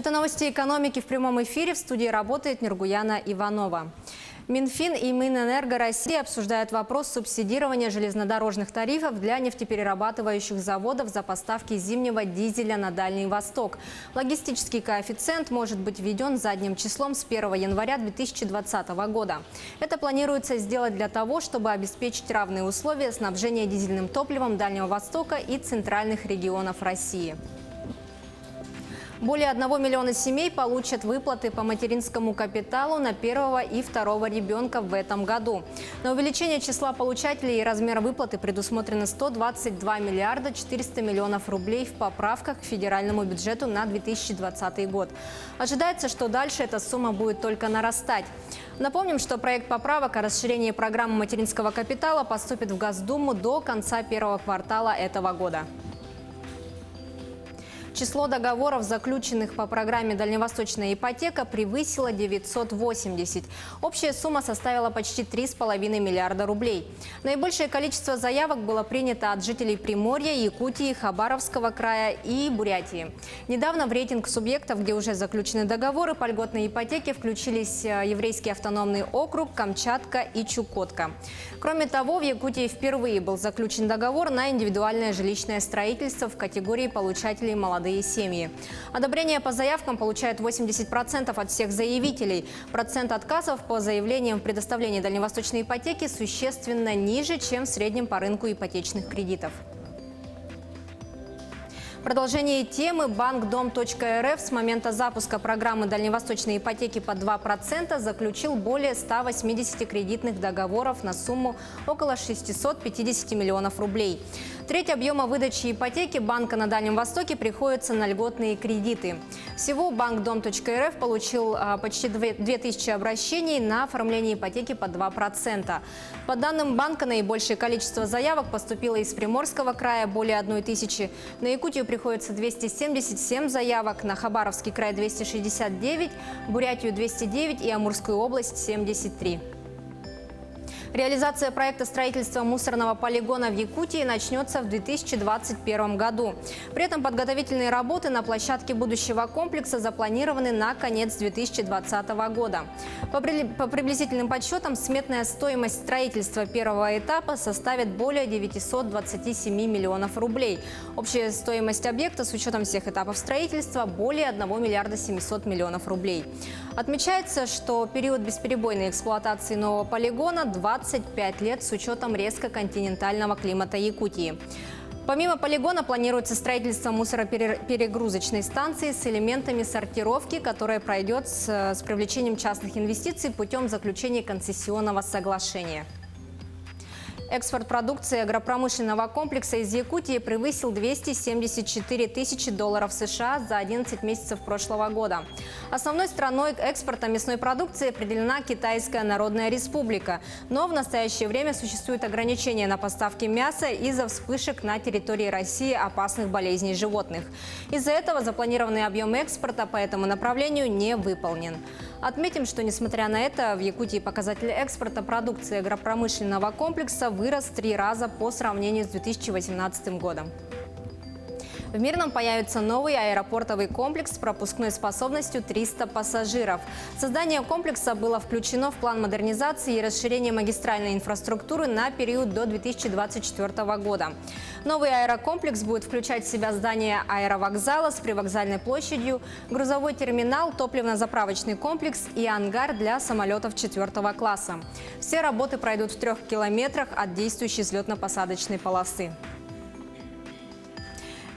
Это новости экономики в прямом эфире. В студии работает Нургуяна Иванова. Минфин и Минэнерго России обсуждают вопрос субсидирования железнодорожных тарифов для нефтеперерабатывающих заводов за поставки зимнего дизеля на Дальний Восток. Логистический коэффициент может быть введен задним числом с 1 января 2020 года. Это планируется сделать для того, чтобы обеспечить равные условия снабжения дизельным топливом Дальнего Востока и центральных регионов России. Более 1 миллиона семей получат выплаты по материнскому капиталу на первого и второго ребенка в этом году. На увеличение числа получателей и размер выплаты предусмотрено 122 миллиарда 400 миллионов рублей в поправках к федеральному бюджету на 2020 год. Ожидается, что дальше эта сумма будет только нарастать. Напомним, что проект поправок о расширении программы материнского капитала поступит в Госдуму до конца первого квартала этого года. Число договоров, заключенных по программе «Дальневосточная ипотека», превысило 980. Общая сумма составила почти 3,5 миллиарда рублей. Наибольшее количество заявок было принято от жителей Приморья, Якутии, Хабаровского края и Бурятии. Недавно в рейтинг субъектов, где уже заключены договоры по льготной ипотеке, включились Еврейский автономный округ, Камчатка и Чукотка. Кроме того, в Якутии впервые был заключен договор на индивидуальное жилищное строительство в категории получателей молодых семьи. Одобрение по заявкам получают 80% от всех заявителей. Процент отказов по заявлениям в предоставлении дальневосточной ипотеки существенно ниже, чем в среднем по рынку ипотечных кредитов. В продолжении темы Банк-Дом.РФ с момента запуска программы дальневосточной ипотеки под 2% заключил более 180 кредитных договоров на сумму около 650 миллионов рублей. Треть объема выдачи ипотеки банка на Дальнем Востоке приходится на льготные кредиты. Всего Банк-Дом.РФ получил почти 2000 обращений на оформление ипотеки под 2%. По данным банка, наибольшее количество заявок поступило из Приморского края – более 1000. На Якутию приходится 277 заявок, на Хабаровский край – 269, Бурятию – 209 и Амурскую область – 73. Реализация проекта строительства мусорного полигона в Якутии начнется в 2021 году. При этом подготовительные работы на площадке будущего комплекса запланированы на конец 2020 года. По приблизительным подсчетам, сметная стоимость строительства первого этапа составит более 927 миллионов рублей. Общая стоимость объекта с учетом всех этапов строительства – более 1 миллиарда 700 миллионов рублей. Отмечается, что период бесперебойной эксплуатации нового полигона – 25 лет с учетом резко континентального климата Якутии. Помимо полигона планируется строительство мусороперегрузочной станции с элементами сортировки, которая пройдет с привлечением частных инвестиций путем заключения концессионного соглашения. Экспорт продукции агропромышленного комплекса из Якутии превысил 274 тысячи долларов США за 11 месяцев прошлого года. Основной страной экспорта мясной продукции определена Китайская Народная Республика. Но в настоящее время существует ограничение на поставки мяса из-за вспышек на территории России опасных болезней животных. Из-за этого запланированный объем экспорта по этому направлению не выполнен. Отметим, что несмотря на это, в Якутии показатель экспорта продукции агропромышленного комплекса вырос в 3 раза по сравнению с 2018 годом. В Мирном появится новый аэропортовый комплекс с пропускной способностью 300 пассажиров. Создание комплекса было включено в план модернизации и расширения магистральной инфраструктуры на период до 2024 года. Новый аэрокомплекс будет включать в себя здание аэровокзала с привокзальной площадью, грузовой терминал, топливно-заправочный комплекс и ангар для самолетов 4-го класса. Все работы пройдут в 3 километрах от действующей взлетно-посадочной полосы.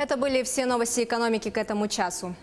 Это были все новости экономики к этому часу.